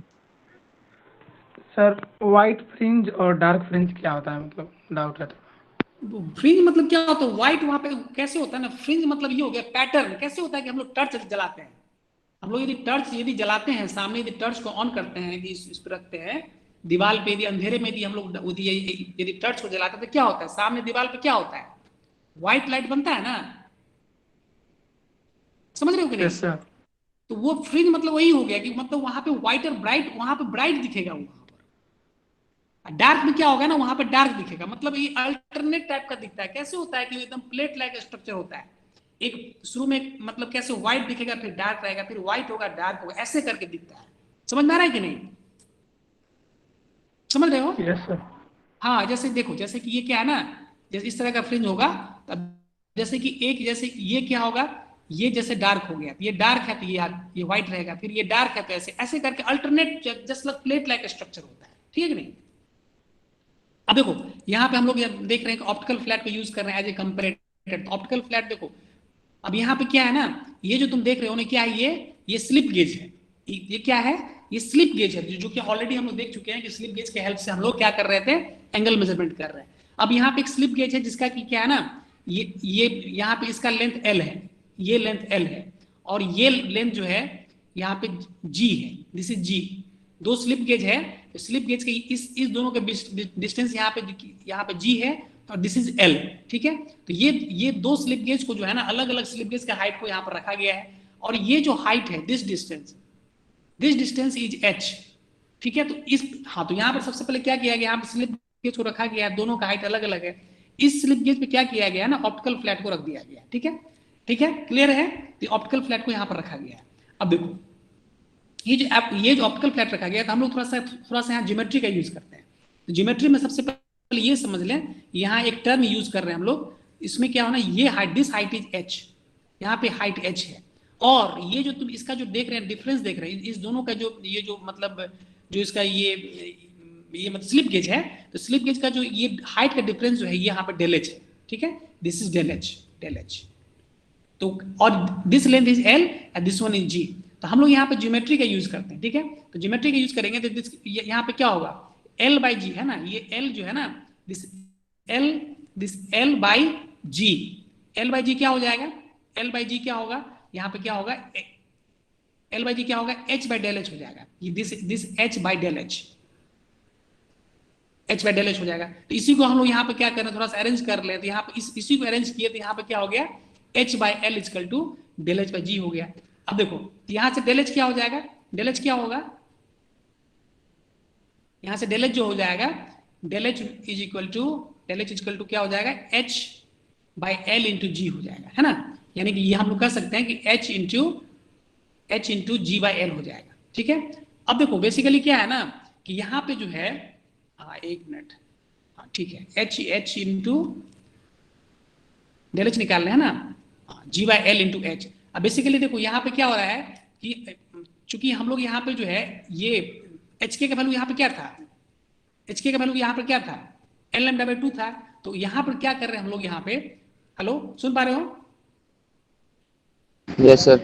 सर, वाइट फ्रिंज और डार्क फ्रिंज क्या होता है, मतलब डाउट है तो। फ्रिंज मतलब क्या होता है, व्हाइट वहां पे कैसे होता है ना, फ्रिंज मतलब ये हो गया पैटर्न। कैसे होता है कि हम लोग टर्च जलाते हैं, हम लोग यदि जलाते हैं सामने, यदि टर्च को ऑन करते हैं, यदि इस पर रखते हैं दीवार पे, यदि अंधेरे में यदि हम लोग यदि टर्च को जलाते हैं तो क्या होता है, सामने दीवार पे क्या होता है, व्हाइट लाइट बनता है ना, समझ रहे हो कि नहीं? Yes sir. तो वो फ्रिंज मतलब वही हो गया कि मतलब वहां पे व्हाइट और ब्राइट, वहां पे ब्राइट दिखेगा, वहां पर डार्क में क्या होगा ना, वहां पे डार्क दिखेगा। मतलब ये अल्टरनेट टाइप का दिखता है। कैसे होता है कि एकदम प्लेट लाइक स्ट्रक्चर होता है, एक शुरू में मतलब कैसे व्हाइट दिखेगा, फिर डार्क रहेगा, फिर व्हाइट होगा, डार्क होगा, ऐसे करके दिखता है। समझ में आ रहा है कि नहीं, समझ रहे हो? Yes sir. हाँ जैसे देखो, जैसे कि ये क्या है ना, जैसे इस तरह का फ्रिंज होगा, तब जैसे कि एक, जैसे ये क्या होगा, ये जैसे डार्क हो गया, ये डार्क है तो ये व्हाइट रहेगा, फिर ये डार्क है तो ऐसे ऐसे करके alternate just like plate like structure होता है। ठीक है कि नहीं? अब देखो यहाँ पे हम लोग देख रहे हैं कि ऑप्टिकल फ्लैट को यूज कर रहे हैं as a comparator. Optical flat देखो, अब यहाँ पे क्या है ना, ये जो तुम देख रहे हो ना क्या है, ये स्लिप गेज है। ये क्या है, ये स्लिप गेज है, जो कि ऑलरेडी हम लोग देख चुके हैं कि स्लिप गेज के हेल्प से हम लोग क्या कर रहे थे, एंगल मेजरमेंट कर रहे हैं। अब यहाँ पे एक स्लिप गेज है जिसका कि क्या है ना, ये यहाँ पे इसका लेंथ एल है, ये लेंथ एल है, और ये लेंथ जो है यहाँ पे जी है, दिस इज जी। दो स्लिप गेज है, तो स्लिप गेज के इस दोनों के डिस्टेंस यहाँ पे जी है और दिस इज एल। ठीक है, तो ये दो स्लिप गेज को जो है ना, अलग अलग स्लिप गेज का हाइट को यहाँ पर रखा गया है, और ये जो हाइट है, दिस डिस्टेंस इज एच। ठीक है, तो हाँ, तो यहाँ पर सबसे पहले क्या किया गया, यहाँ पर स्लिप गेज को रखा गया है, दोनों का हाइट अलग अलग है। इस स्लिप गेज पे क्या किया गया ना, ऑप्टिकल फ्लैट को रख दिया गया। ठीक है, ठीक है, क्लियर है? तो ऑप्टिकल फ्लैट को यहाँ पर रखा गया है। अब देखो ये जो ऑप्टिकल फ्लैट रखा गया, तो हम लोग थोड़ा सा यहाँ ज्योमेट्री का यूज करते हैं। तो ज्योमेट्री में सबसे पहले ये समझ लें, यहाँ एक टर्म यूज कर रहे हैं हम लोग, इसमें क्या होना, ये height, this height is H, यहाँ पे हाइट एच है, और ये जो तुम इसका जो देख रहे हैं, डिफरेंस देख रहे हैं, इस दोनों का जो ये जो मतलब जो इसका ये मतलब स्लिप गेज है, तो स्लिप गेज का जो ये हाइट का डिफरेंस जो है, ये यहाँ पे डेल एच है। ठीक है, दिस इज डेल एच, तो और this length is l and this one is g. तो हम लोग यहाँ पे ज्योमेट्री का यूज करते हैं। ठीक है, तो ज्योमेट्री का यूज करेंगे तो यहाँ पे क्या होगा, एल बाई जी है ना, ये एल जो है ना, this l by g, l by g क्या हो जाएगा, एल बाई जी क्या होगा, यहाँ पे क्या होगा, एल बाई जी क्या होगा, एच बाई डेल एच हो जाएगा, ये this H by del H, H by del H हो जाएगा। तो इसी को हम लोग यहाँ पे क्या करें, थोड़ा सा अरेंज कर ले, तो यहाँ पे इसी को अरेंज किए, तो यहाँ पे क्या हो गया, h by l is equal to del h by g हो गया। अब देखो यहां से डेल एच क्या हो जाएगा, डेल एच क्या होगा, यहां से डेल एच जो हो जाएगा, del H is equal to क्या हो जाएगा, H by L into G हो जाएगा, है ना। यानी कि ये हम लोग कर सकते हैं कि H into G by L हो जाएगा। ठीक है, अब देखो बेसिकली क्या है ना कि यहाँ पे जो है, हाँ एक मिनट, हाँ ठीक है, एच इंटू डेल एच निकाल रहे हैं ना, जी बाई एल इंटू एच। अब बेसिकली देखो यहाँ पे क्या हो रहा है कि चूंकि हम लोग यहाँ पे जो है ये एच के का वैल्यू यहाँ पे क्या था, एच के का वैल्यू यहाँ पे क्या था, एल लैम्डा बाई 2 था। तो यहाँ पर क्या कर रहे हैं हम लोग यहाँ पे, हेलो सुन पा रहे हो, Yes, sir.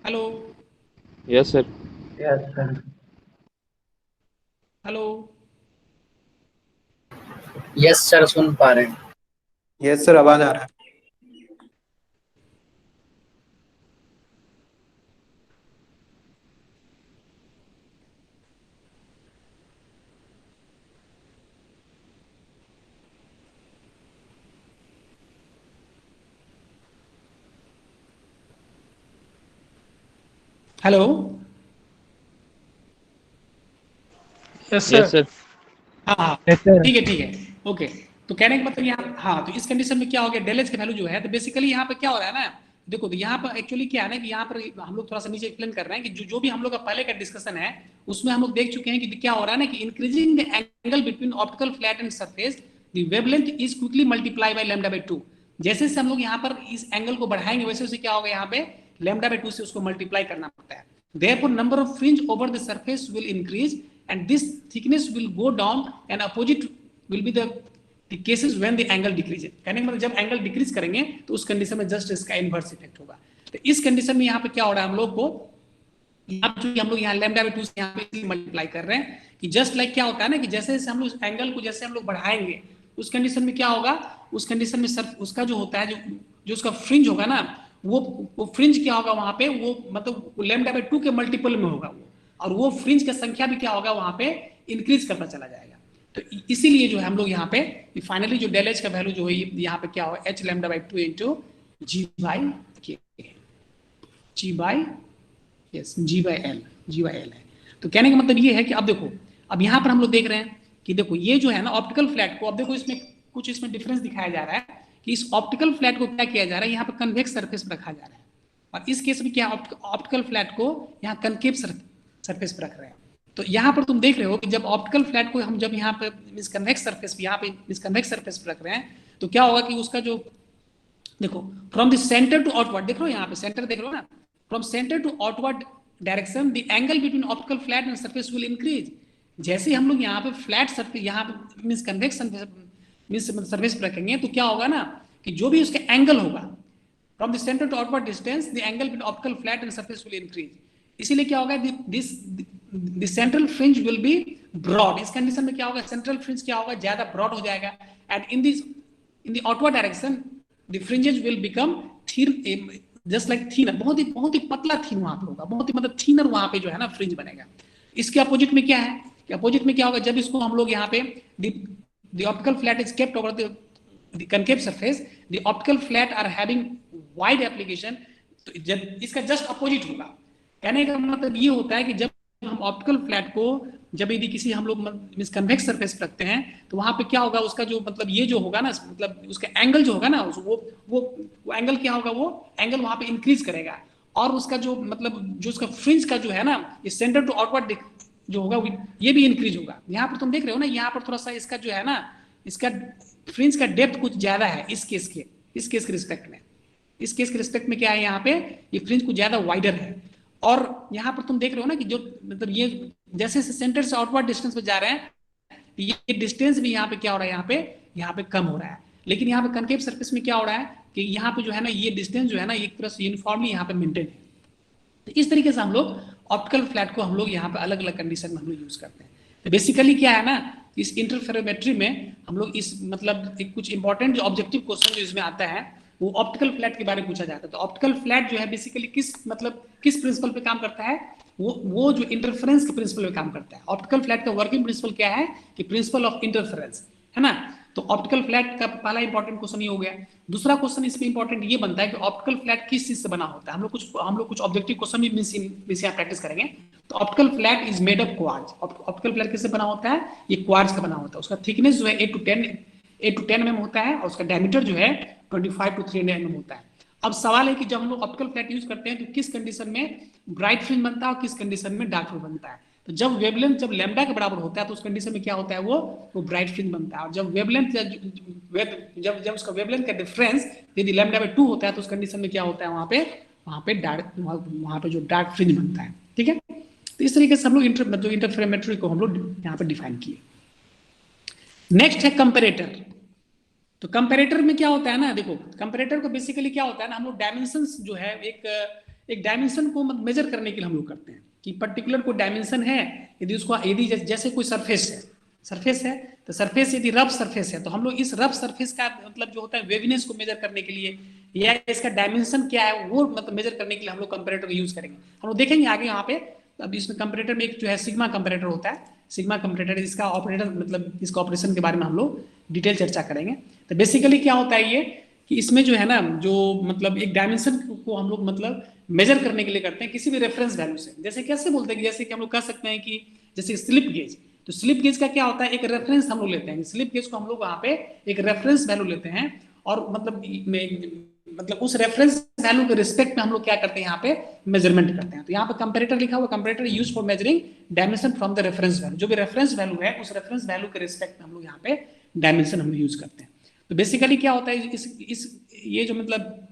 Hello Yes, sir. Yes sir. Hello, yes sir, सुन पा रहे हैं। यस सर, आवाज आ रहा है। Hello, yes Yes, sir. sir. हाँ हाँ यस सर। ठीक है ओके। तो कहने का मतलब यहाँ, हाँ तो इस कंडीशन में क्या हो गया, डेल एच का वैल्यू जो है, तो बेसिकली यहाँ पे क्या हो रहा है ना, देखो तो यहाँ पर एक्चुअली क्या है ना कि यहाँ पर हम लोग थोड़ा सा नीचे एक्सप्लेन कर रहे हैं कि जो भी हम लोग का पहले का डिस्कशन है उसमें हम लोग देख चुके हैं कि क्या हो रहा है ना कि increasing the angle between optical flat and surface the wavelength is quickly multiply by lambda by 2। जैसे से हम लोग यहाँ पर इस एंगल को बढ़ाएंगे वैसे वैसे क्या होगा, यहाँ पे लैम्डा बाय 2 से उसको मल्टीप्लाई करना पड़ता है। Therefore, number of fringe over the surface will increase, and this thickness will go down, and opposite will be the cases when the angle decreases. कहने का मतलब जब एंगल डिक्रीज करेंगे तो उस कंडीशन में जस्ट इसका इनवर्स इफेक्ट होगा। तो इस कंडीशन में यहाँ पे क्या हो रहा है हम लोग को, हम लोग यहाँ लैम्डा बाय 2 से यहाँ पे मल्टीप्लाई कर रहे हैं कि जस्ट लाइक क्या होता है ना कि जैसे जैसे हम लोग एंगल को जैसे हम लोग बढ़ाएंगे उस कंडीशन में क्या होगा, उस कंडीशन में सर उसका जो होता है जो उसका फ्रिंज होगा ना वो फ्रिंज क्या होगा वहां पे, वो मतलब लैम्डा बाय 2 के मल्टीपल में होगा वो, और वो फ्रिंज का संख्या भी क्या होगा वहां पे इंक्रीज करता चला जाएगा। तो इसीलिए जो है हम लोग यहाँ पे फाइनली जो डेल एच का वैल्यू जो है यहाँ पे क्या होगा, H lambda by 2 into G by yes G by L है। तो कहने का मतलब ये है कि अब देखो, अब यहाँ पर हम लोग देख रहे हैं कि देखो ये जो है ना ऑप्टिकल फ्लैट को, अब देखो इसमें कुछ इसमें डिफरेंस दिखाया जा रहा है कि इस ऑप्टिकल फ्लैट को क्या किया जा रहा है, यहाँ पे कन्वेक्स सरफेस पर रखा जा रहा है, और इस केस में क्या ऑप्टिकल फ्लैट को यहाँ कनकेव सरफेस पर रख रहे हैं। तो यहाँ पर तुम देख रहे हो कि जब ऑप्टिकल फ्लैट को हम जब यहाँ पे मिसकन्वेक्स सरफेस यहाँ पे मिसकन्वेक्स सरफेस पर रख रहे हैं तो क्या होगा कि उसका जो देखो from the centre to outward, देख रहे हो यहाँ पे सेंटर देख रहे हो ना, from centre to outward direction the angle between optical flat and surface will increase. जैसे हम लोग यहाँ पे फ्लैट सरफेस यहाँ पे मींस कन्वेक्स सरफेस पर रखेंगे तो क्या होगा ना कि जो भी उसका एंगल होगा from the centre to outward distance the angle between optical flat and surface will increase. इसीलिए क्या होगा, this the central fringe will be broad. इस कंडीशन में क्या होगा, सेंट्रल फ्रिंज क्या होगा, ज्यादा ब्रॉड हो जाएगा, and in the outward direction the fringes will become thin, just like thinner, बहुत ही पतला थीन वहां पे होगा, बहुत ही मतलब थीनर वहां पे जो है ना फ्रिंज बनेगा। इसके अपोजिट में क्या है, कि अपोजिट में क्या होगा, जब इसको हम लोग यहाँ पे the optical flat is kept over the concave surface, the optical flat are having wide application, तो जब इसका जस्ट अपोजिट होगा। कहने का मतलब ये होता है कि जब हम ऑप्टिकल फ्लैट को जब यदि किसी हम लोग कन्वेक्स सरफेस पर रखते हैं तो वहां पे क्या होगा, उसका जो मतलब ये जो होगा ना मतलब उसका एंगल जो होगा ना वो एंगल क्या होगा, वो एंगल वहां पे इंक्रीज करेगा, और उसका जो मतलब जो उसका फ्रिंज का जो है ना ये सेंटर टू आउटवर्ड जो होगा ये भी इंक्रीज होगा। यहाँ पर तुम देख रहे हो ना, यहाँ पर थोड़ा सा इसका जो है ना इसका फ्रिंज का डेप्थ कुछ ज्यादा है इस केस के रिस्पेक्ट में। इस केस के रिस्पेक्ट में क्या है, यहाँ पे ये फ्रिंज कुछ ज्यादा वाइडर है, और यहाँ पर तुम देख रहे हो ना कि जो मतलब ये जैसे सेंटर से आउटवर्ड डिस्टेंस पे जा रहे हैं ये डिस्टेंस भी यहाँ पे क्या हो रहा है, यहाँ पे कम हो रहा है। लेकिन यहाँ पे कनकेव सरफेस में क्या हो रहा है कि यहाँ पे जो है ना ये डिस्टेंस जो है ना एक तरह से यूनिफॉर्मली यहाँ पे मेंटेन है। तो इस तरीके से हम लोग ऑप्टिकल फ्लैट को हम लोग यहाँ पे अलग अलग कंडीशन में हम लोग यूज करते हैं। तो बेसिकली क्या है ना, इस इंटरफेरोमेट्री में हम लोग इस मतलब एक कुछ इंपॉर्टेंट जो ऑब्जेक्टिव क्वेश्चन जो इसमें आता है वो ऑप्टिकल फ्लैट के बारे में पूछा जाता है। तो ऑप्टिकल फ्लैट जो है बेसिकली किस प्रिंसिपल पे काम करता है, वो जो इंटरफेरेंस के प्रिंसिपल पे काम करता है। ऑप्टिकल फ्लैट का वर्किंग प्रिंसिपल क्या है कि प्रिंसिपल ऑफ इंटरफेरेंस है ना। तो ऑप्टिकल फ्लैट का पहला इंपॉर्टेंट क्वेश्चन ये हो गया। दूसरा क्वेश्चन इसमें इंपॉर्टेंट ये बनता है कि ऑप्टिकल फ्लैट किस चीज से बना होता है। हम लोग कुछ ऑब्जेक्टिव क्वेश्चन भी प्रैक्टिस करेंगे। तो optical flat is made of quartz. Optical flat किससे बना होता है, ये क्वार्ट्ज का बना होता है। उसका थिकनेस जो है 8 to 10 mm होता है, और उसका डायमीटर जो है 25 to 300 mm होता है। अब सवाल है कि जब हम लोग ऑप्टिकल फ्लैट यूज करते हैं तो किस कंडीशन में ब्राइट फ्रिंज बनता है और किस कंडीशन में डार्क फ्रिंज बनता है। तो जब वेवलेंथ जब लैम्डा के बराबर होता है तो उस कंडीशन में क्या होता है, वो ब्राइट फ्रिंज बनता है। और जब वेवलेंथ जब जब उसका वेवलेंथ का डिफरेंस यदि लैम्डा में 2 होता है तो उस कंडीशन में क्या होता है, वहां पे जो डार्क फ्रिंज बनता है। ठीक है, तो इस तरीके से हम लोग इंटरफेरोमेट्री को हम लोग यहाँ पे डिफाइन किए। नेक्स्ट है कंपेरेटर। तो कंपेरेटर में क्या होता है ना, देखो कंपेरेटर को बेसिकली क्या होता है ना, हम लोग डायमेंशंस जो है एक डायमेंशन को मेजर करने के लिए हम लोग करते हैं कि पर्टिकुलर कोई डायमेंशन है, यदि जैसे कोई सरफेस है तो सरफेस यदि रफ सरफेस है तो हम लोग इस रफ सरफेस का मतलब जो होता है वेविनेस को मेजर करने के लिए या इसका डायमेंशन क्या है वो मतलब मेजर करने के लिए हम लोग कंपेरेटर यूज करेंगे। हम लोग देखेंगे आगे यहाँ पे। अब इसमें कंपेरेटर में एक जो है सिग्मा कंपेरेटर होता है, सिग्मा कंपेरेटर, इसका ऑपरेटर मतलब इसका ऑपरेशन के बारे में हम लोग डिटेल चर्चा करेंगे। तो बेसिकली क्या होता है ये कि इसमें जो है ना, जो मतलब एक डायमेंशन को हम लोग मतलब मेजर करने के लिए करते हैं किसी भी रेफरेंस वैल्यू से। जैसे कैसे बोलते हैं कि जैसे कि हम लोग कह सकते हैं कि जैसे स्लिप गेज, तो स्लिप गेज का क्या होता है, एक रेफरेंस हम लोग लेते हैं, स्लिप गेज को हम लोग वहां पे एक रेफरेंस वैल्यू लेते हैं और मतलब उस रेफरेंस वैल्यू के रिस्पेक्ट में हम लोग क्या करते हैं, यहाँ पे मेजरमेंट करते हैं। तो यहाँ पे कंपेरेटर लिखा हुआ, comparator use for measuring dimension from the reference value, जो भी रेफरेंस वैल्यू है उस रेफरेंस वैल्यू के रिस्पेक्ट में हम लोग यहाँ पे डायमेंशन हम लोग यूज करते हैं। तो बेसिकली क्या होता है ये जो मतलब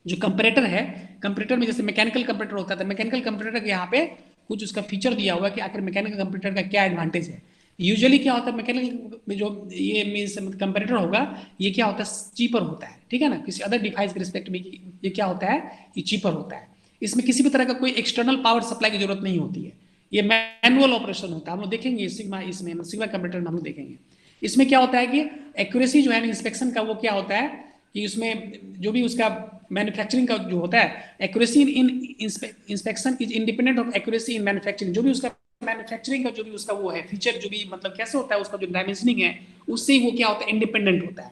जो कंपेरेटर है, कंपेरेटर में जैसे मैकेनिकल कंपेरेटर होता है, मैकेनिकल कंपेरेटर के यहाँ पे कुछ उसका फीचर दिया हुआ है कि आखिर मैकेनिकल कंपेरेटर का क्या एडवांटेज है। यूजुअली क्या होता है मैकेनिकल में जो ये मींस कंपेरेटर होगा ये क्या होता है, चीपर होता है। ठीक है ना, किसी अदर डिवाइस के रिस्पेक्ट में ये क्या होता है, ये चीपर होता है। इसमें किसी भी तरह का कोई एक्सटर्नल पावर सप्लाई की जरूरत नहीं होती है, ये मैनुअल ऑपरेशन होता है। हम लोग देखेंगे सिग्मा, इसमें सिग्मा कंपेरेटर में हम लोग देखेंगे। इसमें क्या होता है कि एक्यूरेसी जो है इंस्पेक्शन का वो क्या होता है कि उसमें जो भी उसका मैन्युफैक्चरिंग का जो होता है, accuracy in inspection is independent of accuracy in manufacturing. जो भी उसका मैन्युफैक्चरिंग का जो भी उसका वो है फीचर, जो भी मतलब कैसे होता है उसका जो डायमेंशनिंग है, उससे वो क्या होता है, इंडिपेंडेंट होता है।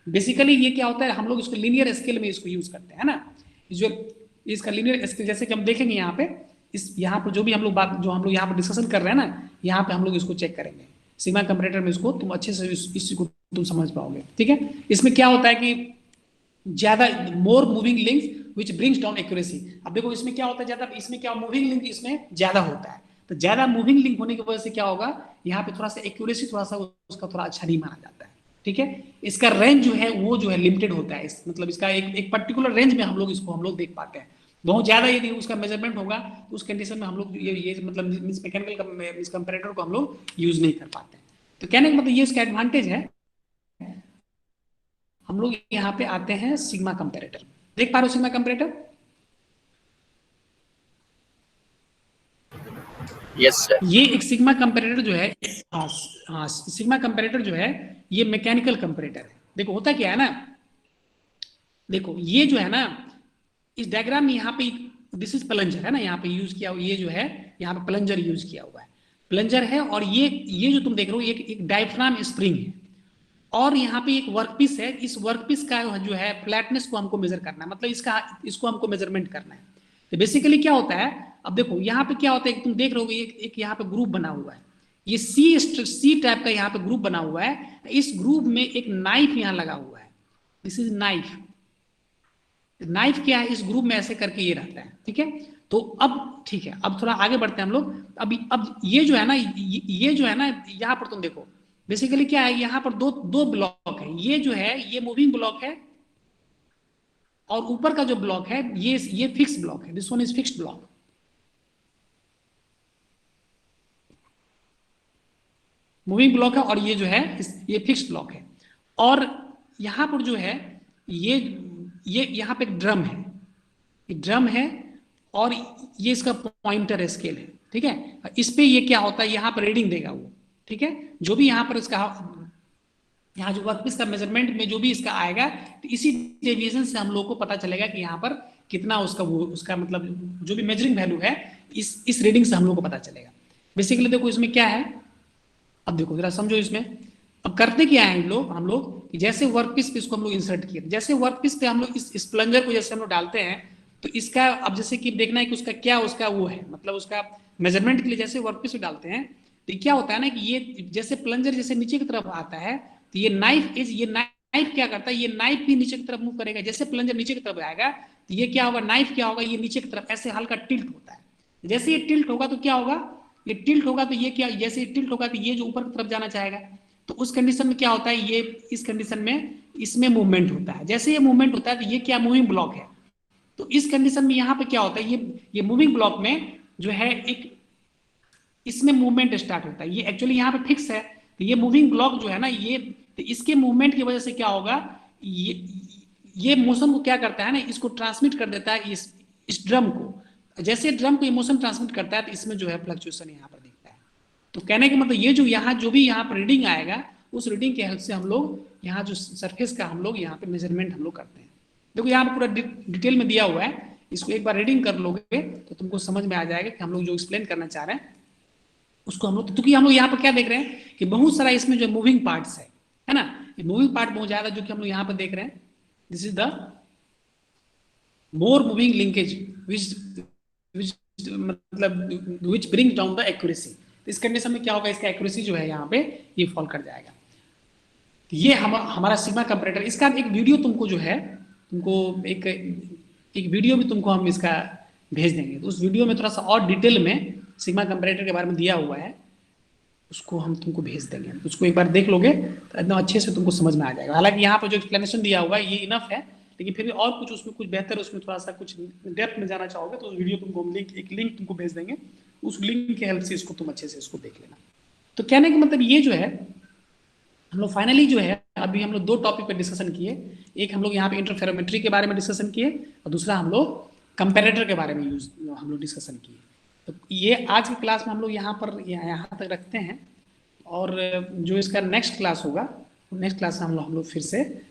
बेसिकली ये क्या होता है, हम लोग इसको लीनियर स्केल में इसको यूज करते हैं ना, जो इसका लीनियर स्केल जैसे कि हम देखेंगे यहाँ पे, इस यहाँ पर जो भी हम लोग बात जो हम लोग यहाँ पर डिस्कशन कर रहे हैं ना, यहाँ पे हम लोग इसको चेक करेंगे सिग्मा कंपेरेटर में, इसको तुम अच्छे से इस को तुम समझ पाओगे। ठीक है, इसमें क्या होता है कि ज्यादा more moving links which brings down accuracy. अब देखो इसमें क्या होता है, ज्यादा इसमें क्या मूविंग लिंक इसमें ज्यादा होता है, तो ज्यादा मूविंग लिंक होने की वजह से क्या होगा, यहाँ पे थोड़ा सा एक्यूरेसी थोड़ा सा उसका थोड़ा अच्छा नहीं माना जाता है। ठीक है, इसका रेंज जो है वो जो है लिमिटेड होता है, मतलब इसका एक पर्टिकुलर रेंज में हम लोग देख पाते हैं। बहुत ज्यादा यदि उसका मेजरमेंट होगा तो उस कंडीशन में हम लोग ये मतलब मैकेनिकल कंपेरेटर को हम लोग यूज नहीं कर पाते। तो कहने का मतलब ये इसका एडवांटेज है। हम लोग यहाँ पे आते हैं सिग्मा कंपेरेटर, देख पा रहे हो सिग्मा कंपेरेटर? Yes sir. ये एक सिग्मा कंपेरेटर जो है, हाँ सिग्मा कंपेरेटर जो है ये मैकेनिकल कंपेरेटर है। देखो होता क्या है ना, देखो ये जो है ना इस डायग्राम में यहाँ पे दिस इज प्लंजर है ना, यहाँ पे यूज किया हुआ ये जो है, यहाँ पे प्लंजर यूज किया हुआ है, प्लंजर है। और ये जो तुम देख रहे हो एक डायफ्राम स्प्रिंग है और यहाँ पे एक वर्कपीस है। इस वर्कपीस का जो है फ्लैटनेस को हमको मेजर करना है, मतलब इसको हमको मेजरमेंट करना है। तो बेसिकली क्या होता है, अब देखो यहाँ पे क्या होता है, तुम देख रहे हो एक यहाँ पे ग्रुप बना हुआ है, ये सी टाइप का यहाँ पे ग्रुप बना हुआ है। इस ग्रुप में एक नाइफ यहाँ लगा हुआ है, दिस इज नाइफ। नाइफ क्या है, इस ग्रुप में ऐसे करके ये रहता है। ठीक है, तो अब ठीक है, अब थोड़ा आगे बढ़ते हैं हम लोग। अब ये जो है ना, ये जो है ना, यहाँ पर तुम देखो बेसिकली क्या है, यहाँ पर दो ब्लॉक है। ये जो है ये मूविंग ब्लॉक है और ऊपर का जो ब्लॉक है ये फिक्स ब्लॉक है, this one is fixed block. Moving block है और ये जो है ये फिक्स्ड ब्लॉक है। और यहां पर जो है ये यहां पे एक ड्रम है, ये ड्रम है और ये इसका पॉइंटर स्केल है। ठीक है, इस पे ये क्या होता है, यहाँ पर रीडिंग देगा वो। ठीक है, जो भी यहाँ पर इसका यहाँ जो वर्कपीस का मेजरमेंट में जो भी इसका आएगा, तो इसी डेविएशन से हम लोग को पता चलेगा कि यहाँ पर कितना उसका मतलब जो भी मेजरिंग वैल्यू है इस रीडिंग से हम लोग को पता चलेगा। बेसिकली देखो इसमें क्या है, अब देखो जरा समझो इसमें। अब करते क्या है हम लोग जैसे वर्कपीस पे इसको हम लोग इंसर्ट किए, जैसे वर्कपीस पे हम लोग इस प्लंजर को जैसे हम लोग डालते हैं तो इसका अब जैसे कि देखना है कि उसका क्या उसका वो है, मतलब उसका मेजरमेंट के लिए जैसे वर्कपीस पे डालते हैं तो क्या होता है ना कि ये जैसे प्लंजर जैसे नीचे की तरफ आता है तो ये नाइफ क्या करता है, ये नाइफ भी नीचे की तरफ मूव करेगा। जैसे प्लंजर नीचे की तरफ आएगा तो ये क्या होगा, नाइफ क्या होगा, ये नीचे की तरफ ऐसे हल्का टिल्ट होता है। जैसे ये टिल्ट होगा तो क्या होगा, ये टिल्ट होगा तो ये क्या, जैसे ये टिल्ट होगा तो ये जो ऊपर की तरफ जाना चाहेगा, तो उस कंडीशन में क्या होता है, ये इस कंडीशन में इसमें मूवमेंट होता है। जैसे ये मूवमेंट होता है तो ये क्या, मूविंग ब्लॉक है। तो इस कंडीशन में यहाँ पे क्या होता है, ये मूविंग ब्लॉक में जो है एक इसमें मूवमेंट स्टार्ट होता है। ये एक्चुअली यहाँ पे फिक्स है, तो ये मूविंग ब्लॉक जो है ना, ये तो इसके मूवमेंट की वजह से क्या होगा, ये मोशन को क्या करता है ना, इसको ट्रांसमिट कर देता है इस ड्रम को। जैसे ड्रम को इमोशन ट्रांसमिट करता है तो इसमें जो है फ्लक्चुएशन यहाँ पर दिखता है। तो कहने का मतलब ये जो यहाँ जो भी यहाँ पर रीडिंग आएगा, उस रीडिंग के हेल्प से हम लोग यहाँ जो सरफेस का हम लोग यहाँ पे मेजरमेंट हम लोग करते हैं। देखो यहाँ पे पूरा डिटेल में दिया हुआ है, इसको एक बार रीडिंग कर लोगे तो तुमको समझ में आ जाएगा कि हम लोग जो एक्सप्लेन करना चाह रहे हैं उसको हम लोग, क्योंकि हम लोग यहाँ पर क्या देख रहे हैं कि बहुत सारा इसमें जो मूविंग पार्ट्स है ना, ये मूविंग पार्ट बहुत ज्यादा जो कि हम लोग यहाँ पर देख रहे हैं। This is the more moving linkage which मतलब which bring down the accuracy. तो इस कंडीशन में क्या होगा, इसका एक्यूरेसी जो है यहाँ पे ये फॉल कर जाएगा। तो ये हमारा सिग्मा कंपैरेटर। इसका एक वीडियो तुमको जो है, तुमको एक वीडियो भी तुमको हम इसका भेज देंगे। तो उस वीडियो में थोड़ा सा और डिटेल में सिग्मा कंपैरेटर के बारे में दिया हुआ है, उसको हम तुमको भेज देंगे। उसको एक बार देख लोगे तो एकदम अच्छे से तुमको समझ में आ जाएगा। हालांकि यहाँ पर जो एक्सप्लेनेशन दिया हुआ है ये इनफ है, लेकिन फिर भी और कुछ उसमें कुछ बेहतर, उसमें थोड़ा सा कुछ डेप्थ में जाना चाहोगे तो उस वीडियो तुमको हम एक लिंक तुमको भेज देंगे। उस लिंक के हेल्प से इसको तुम अच्छे से इसको देख लेना। तो कहने का मतलब ये जो है, हम लोग फाइनली जो है अभी हम लोग दो टॉपिक पे डिस्कशन किए। एक हम लोग यहाँ पे इंटरफेरोमेट्री के बारे में डिस्कशन किए और दूसरा हम लोग कंपैरेटर के बारे में हम लोग डिस्कशन किए। तो ये आज की क्लास में हम लोग यहाँ तक रखते हैं, और जो इसका नेक्स्ट क्लास होगा, नेक्स्ट क्लास में हम लोग फिर से